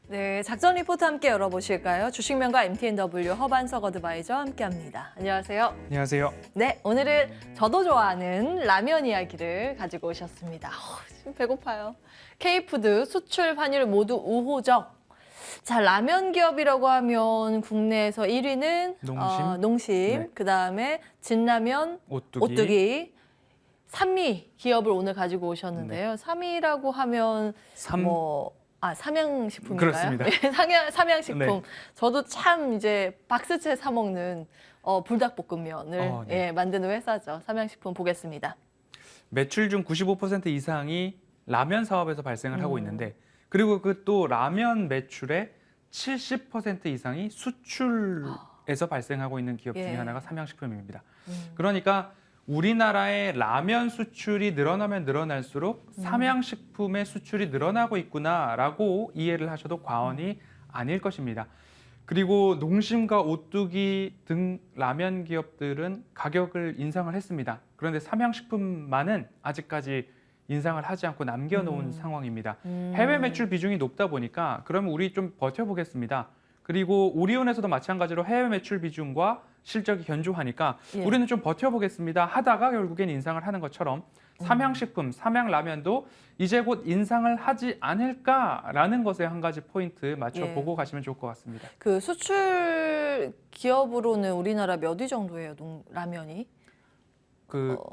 네, 작전 리포트 함께 열어보실까요? 주식명가 MTNW 허반석 어드바이저 함께합니다. 안녕하세요. 안녕하세요. 네, 오늘은 저도 좋아하는 라면 이야기를 가지고 오셨습니다. 지금 배고파요. K푸드 수출 환율 모두 우호적. 자, 라면 기업이라고 하면 국내에서 1위는 농심, 네. 그다음에 진라면, 오뚜기. 3위 기업을 오늘 가지고 오셨는데요. 3위라고 하면 삼양식품인가요? 그렇습니다. 삼양식품. 네. 저도 참 이제 박스채 사 먹는 불닭볶음면을 네. 만드는 회사죠. 삼양식품 보겠습니다. 매출 중 95% 이상이 라면 사업에서 발생을 하고 있는데, 그리고 그 또 라면 매출의 70% 이상이 수출에서 발생하고 있는 기업 중에 하나가 삼양식품입니다. 그러니까 우리나라의 라면 수출이 늘어나면 늘어날수록 삼양식품의 수출이 늘어나고 있구나라고 이해를 하셔도 과언이 아닐 것입니다. 그리고 농심과 오뚜기 등 라면 기업들은 가격을 인상을 했습니다. 그런데 삼양식품만은 아직까지 인상을 하지 않고 남겨놓은 상황입니다. 해외 매출 비중이 높다 보니까 그러면 우리 좀 버텨보겠습니다. 그리고 오리온에서도 마찬가지로 해외 매출 비중과 실적이 견조하니까 우리는 좀 버텨보겠습니다 하다가 결국엔 인상을 하는 것처럼 삼양식품, 삼양라면도 이제 곧 인상을 하지 않을까라는 것에 한 가지 포인트 맞춰보고 가시면 좋을 것 같습니다. 그 수출 기업으로는 우리나라 몇 위 정도예요, 라면이?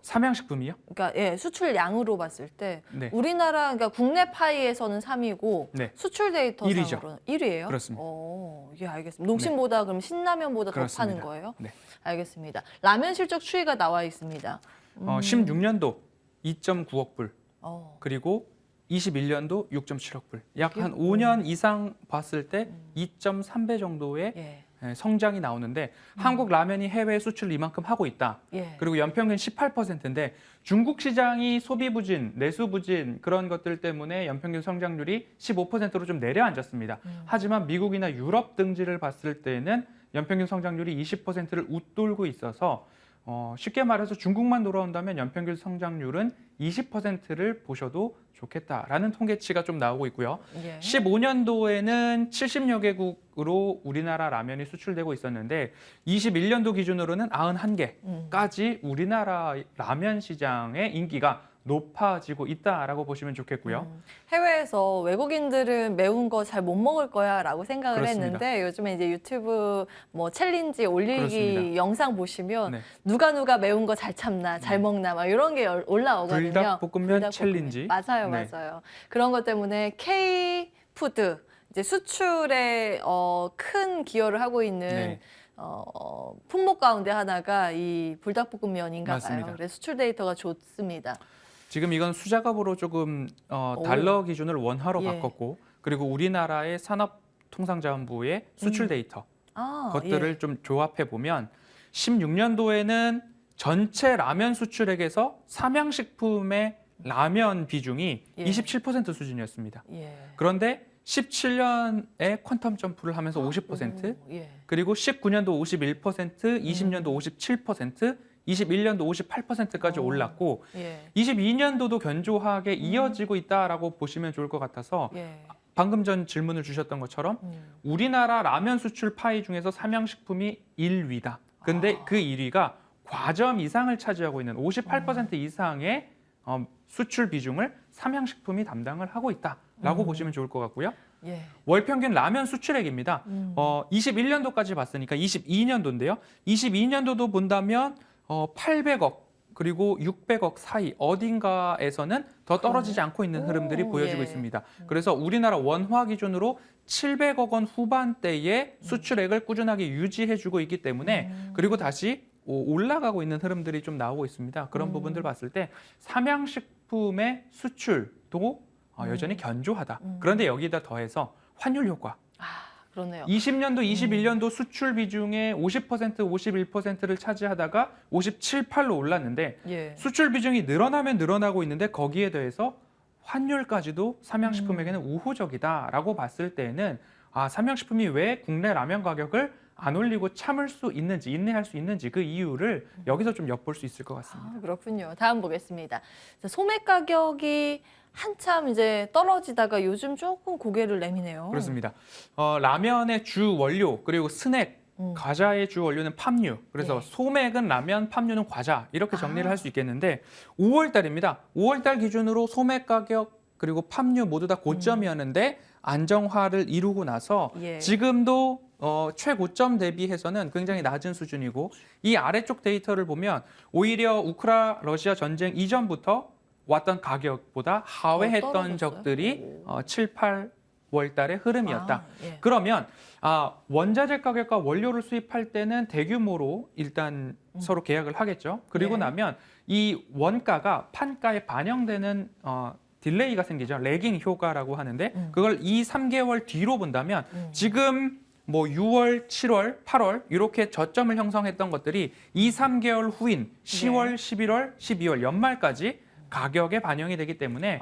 삼양식품이요? 그러니까 수출량으로 봤을 때 네. 우리나라 그러니까 국내 파이에서는 3위고 네. 수출 데이터상으로는 1위예요? 그렇습니다. 예, 알겠습니다. 농심보다 그럼 신라면보다 더 파는 거예요? 네. 알겠습니다. 라면 실적 추이가 나와 있습니다. 16년도 2.9억 불, 어. 그리고 21년도 6.7억 불. 약 한 5년 이상 봤을 때 2.3배 정도의 예. 성장이 나오는데 한국 라면이 해외 수출을 이만큼 하고 있다. 예. 그리고 연평균 18%인데 중국 시장이 소비 부진, 내수 부진 그런 것들 때문에 연평균 성장률이 15%로 좀 내려앉았습니다. 하지만 미국이나 유럽 등지를 봤을 때는 연평균 성장률이 20%를 웃돌고 있어서 쉽게 말해서 중국만 돌아온다면 연평균 성장률은 20%를 보셔도 좋겠다라는 통계치가 좀 나오고 있고요. 예. 15년도에는 70여 개국으로 우리나라 라면이 수출되고 있었는데 21년도 기준으로는 91개까지 우리나라 라면 시장의 인기가 높아지고 있다라고 보시면 좋겠고요. 해외에서 외국인들은 매운 거 잘 못 먹을 거야라고 생각을 그렇습니다. 했는데 요즘에 이제 유튜브 챌린지 올리기 그렇습니다. 영상 보시면 네. 누가 매운 거 잘 참나, 잘 먹나 막 이런 게 올라오거든요. 불닭볶음면 챌린지. 맞아요, 네. 맞아요. 그런 것 때문에 K푸드 이제 수출에 큰 기여를 하고 있는 네. 품목 가운데 하나가 이 불닭볶음면인가 봐요. 맞습니다. 그래서 수출 데이터가 좋습니다. 지금 이건 수자갑으로 조금 달러 기준을 원화로 예. 바꿨고, 그리고 우리나라의 산업통상자원부의 수출 데이터 것들을 좀 조합해 보면 16년도에는 전체 라면 수출액에서 삼양식품의 라면 비중이 27% 수준이었습니다. 예. 그런데 17년에 퀀텀 점프를 하면서 50%, 예. 그리고 19년도 51%, 20년도 57%, 21년도 58%까지 올랐고 예. 22년도도 견조하게 이어지고 있다라고 보시면 좋을 것 같아서 예. 방금 전 질문을 주셨던 것처럼 우리나라 라면 수출 파이 중에서 삼양식품이 1위다. 근데 그 1위가 과점 이상을 차지하고 있는 58% 이상의 수출 비중을 삼양식품이 담당을 하고 있다라고 보시면 좋을 것 같고요. 예. 월 평균 라면 수출액입니다. 21년도까지 봤으니까 22년도인데요. 22년도도 본다면 800억 그리고 600억 사이 어딘가에서는 더 떨어지지 않고 있는 흐름들이 보여지고 있습니다. 그래서 우리나라 원화 기준으로 700억 원 후반대의 수출액을 꾸준하게 유지해주고 있기 때문에 그리고 다시 올라가고 있는 흐름들이 좀 나오고 있습니다. 그런 부분들 봤을 때 삼양식품의 수출도 여전히 견조하다. 그런데 여기다 더해서 환율 효과. 그러네요. 20년도, 21년도 수출 비중의 50%, 51%를 차지하다가 57, 8로 올랐는데 예. 수출 비중이 늘어나면 늘어나고 있는데 거기에 더해서 환율까지도 삼양식품에게는 우호적이다라고 봤을 때는 삼양식품이 왜 국내 라면 가격을 안 올리고 참을 수 있는지, 인내할 수 있는지 그 이유를 여기서 좀 엿볼 수 있을 것 같습니다. 그렇군요. 다음 보겠습니다. 소매 가격이 한참 이제 떨어지다가 요즘 조금 고개를 내미네요. 그렇습니다. 라면의 주 원료 그리고 스낵, 과자의 주 원료는 팜유. 그래서 예. 소맥은 라면, 팜유는 과자 이렇게 정리를 아. 할 수 있겠는데 5월 달입니다. 5월 달 기준으로 소맥 가격 그리고 팜유 모두 다 고점이었는데 안정화를 이루고 나서 예. 지금도 최고점 대비해서는 굉장히 낮은 수준이고 이 아래쪽 데이터를 보면 오히려 러시아 전쟁 이전부터 왔던 가격보다 하회했던 떨어졌어요? 적들이 오. 7, 8월 달의 흐름이었다. 아, 예. 그러면 원자재 가격과 원료를 수입할 때는 대규모로 일단 서로 계약을 하겠죠. 그리고 예. 나면 이 원가가 판가에 반영되는 딜레이가 생기죠. 레깅 효과라고 하는데 그걸 2, 3개월 뒤로 본다면 지금 뭐 6월, 7월, 8월 이렇게 저점을 형성했던 것들이 2, 3개월 후인 10월, 11월, 12월 연말까지 가격에 반영이 되기 때문에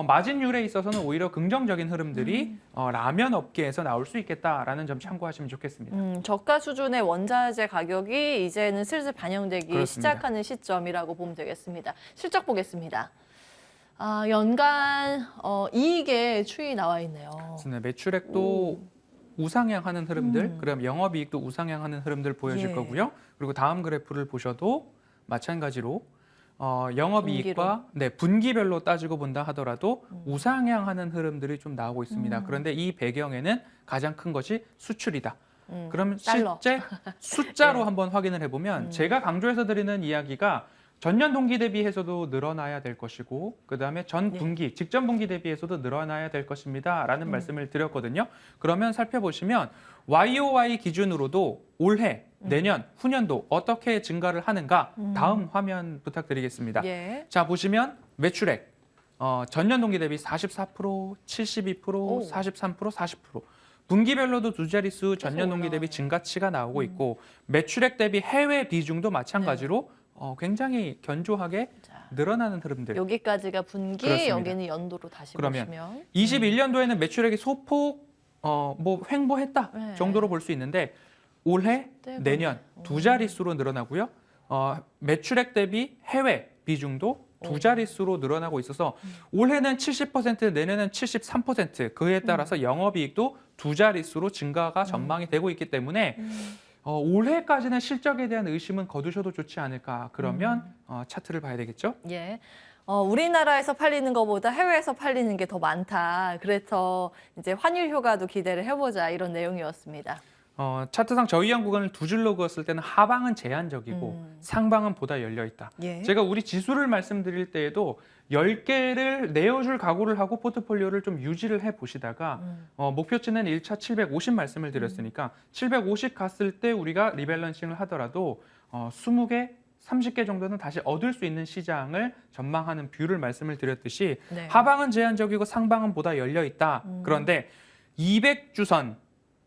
마진율에 있어서는 오히려 긍정적인 흐름들이 라면 업계에서 나올 수 있겠다라는 점 참고하시면 좋겠습니다. 저가 수준의 원자재 가격이 이제는 슬슬 반영되기 그렇습니다. 시작하는 시점이라고 보면 되겠습니다. 실적 보겠습니다. 연간 이익의 추이 나와 있네요. 맞습니다. 매출액도 우상향하는 흐름들, 그럼 영업이익도 우상향하는 흐름들 보여줄 예. 거고요. 그리고 다음 그래프를 보셔도 마찬가지로 영업이익과 분기별로 따지고 본다 하더라도 우상향하는 흐름들이 좀 나오고 있습니다. 그런데 이 배경에는 가장 큰 것이 수출이다. 그럼 달러. 실제 숫자로 예. 한번 확인을 해보면 제가 강조해서 드리는 이야기가 전년 동기 대비해서도 늘어나야 될 것이고 그다음에 전 분기, 직전 분기 대비해서도 늘어나야 될 것입니다라는 말씀을 드렸거든요. 그러면 살펴보시면 YOY 기준으로도 올해, 내년, 후년도 어떻게 증가를 하는가 다음 화면 부탁드리겠습니다. 예. 자, 보시면 매출액 전년 동기 대비 44%, 72%, 오. 43%, 40%. 분기별로도 두 자릿수 전년 동기 대비 올라가네요. 증가치가 나오고 있고 매출액 대비 해외 비중도 마찬가지로 굉장히 견조하게 자, 늘어나는 흐름들. 여기까지가 분기, 그렇습니다. 여기는 연도로 다시 그러면 보시면 21년도에는 매출액이 소폭 뭐 횡보했다 네. 정도로 볼 수 있는데 올해, 네, 내년 두 자릿수로 늘어나고요. 매출액 대비 해외 비중도 두 자릿수로 늘어나고 있어서 올해는 70%, 내년은 73%. 그에 따라서 영업이익도 두 자릿수로 증가가 전망이 되고 있기 때문에 올해까지는 실적에 대한 의심은 거두셔도 좋지 않을까. 그러면 차트를 봐야 되겠죠. 예. 우리나라에서 팔리는 것보다 해외에서 팔리는 게 더 많다. 그래서 이제 환율 효과도 기대를 해보자 이런 내용이었습니다. 차트상 저희한 구간을 두 줄로 그었을 때는 하방은 제한적이고 상방은 보다 열려 있다. 예. 제가 우리 지수를 말씀드릴 때에도 10개를 내어줄 각오를 하고 포트폴리오를 좀 유지를 해 보시다가 목표치는 1차 750 말씀을 드렸으니까 750 갔을 때 우리가 리밸런싱을 하더라도 20개, 30개 정도는 다시 얻을 수 있는 시장을 전망하는 뷰를 말씀을 드렸듯이 네. 하방은 제한적이고 상방은 보다 열려 있다. 그런데 200주선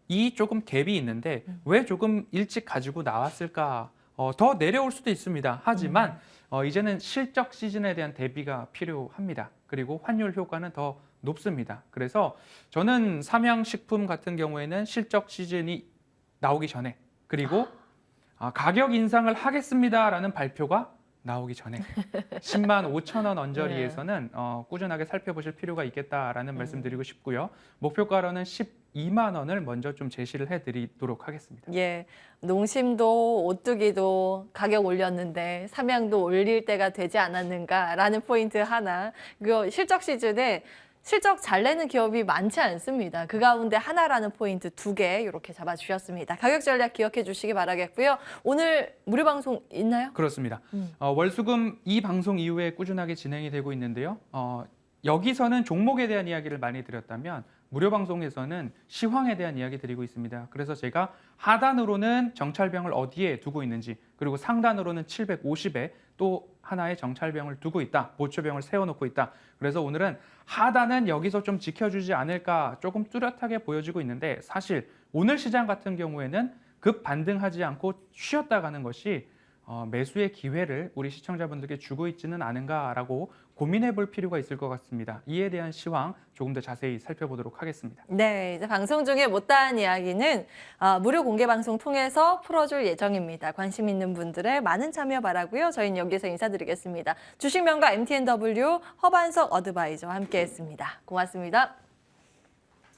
이 조금 갭이 있는데 왜 조금 일찍 가지고 나왔을까? 더 내려올 수도 있습니다. 하지만 이제는 실적 시즌에 대한 대비가 필요합니다. 그리고 환율 효과는 더 높습니다. 그래서 저는 삼양식품 같은 경우에는 실적 시즌이 나오기 전에 그리고 가격 인상을 하겠습니다라는 발표가 나오기 전에 10만 5천 원 언저리에서는 꾸준하게 살펴보실 필요가 있겠다라는 말씀드리고 싶고요. 목표가로는 12만 원을 먼저 좀 제시를 해드리도록 하겠습니다. 예, 농심도 오뚜기도 가격 올렸는데 삼양도 올릴 때가 되지 않았는가라는 포인트 하나. 그 실적 시즌에 실적 잘 내는 기업이 많지 않습니다. 그 가운데 하나라는 포인트 2개 이렇게 잡아주셨습니다. 가격 전략 기억해 주시기 바라겠고요. 오늘 무료 방송 있나요? 그렇습니다. 월수금 이 방송 이후에 꾸준하게 진행이 되고 있는데요. 여기서는 종목에 대한 이야기를 많이 드렸다면 무료 방송에서는 시황에 대한 이야기 드리고 있습니다. 그래서 제가 하단으로는 정찰병을 어디에 두고 있는지 그리고 상단으로는 750에 또 하나의 정찰병을 두고 있다. 보초병을 세워놓고 있다. 그래서 오늘은 하단은 여기서 좀 지켜주지 않을까 조금 뚜렷하게 보여지고 있는데 사실 오늘 시장 같은 경우에는 급 반등하지 않고 쉬었다 가는 것이 매수의 기회를 우리 시청자분들께 주고 있지는 않은가라고 고민해 볼 필요가 있을 것 같습니다. 이에 대한 시황 조금 더 자세히 살펴보도록 하겠습니다. 네, 이제 방송 중에 못다한 이야기는 무료 공개 방송 통해서 풀어줄 예정입니다. 관심 있는 분들의 많은 참여 바라고요. 저희는 여기서 인사드리겠습니다. 주식명가 MTNW 허반석 어드바이저와 함께했습니다. 고맙습니다.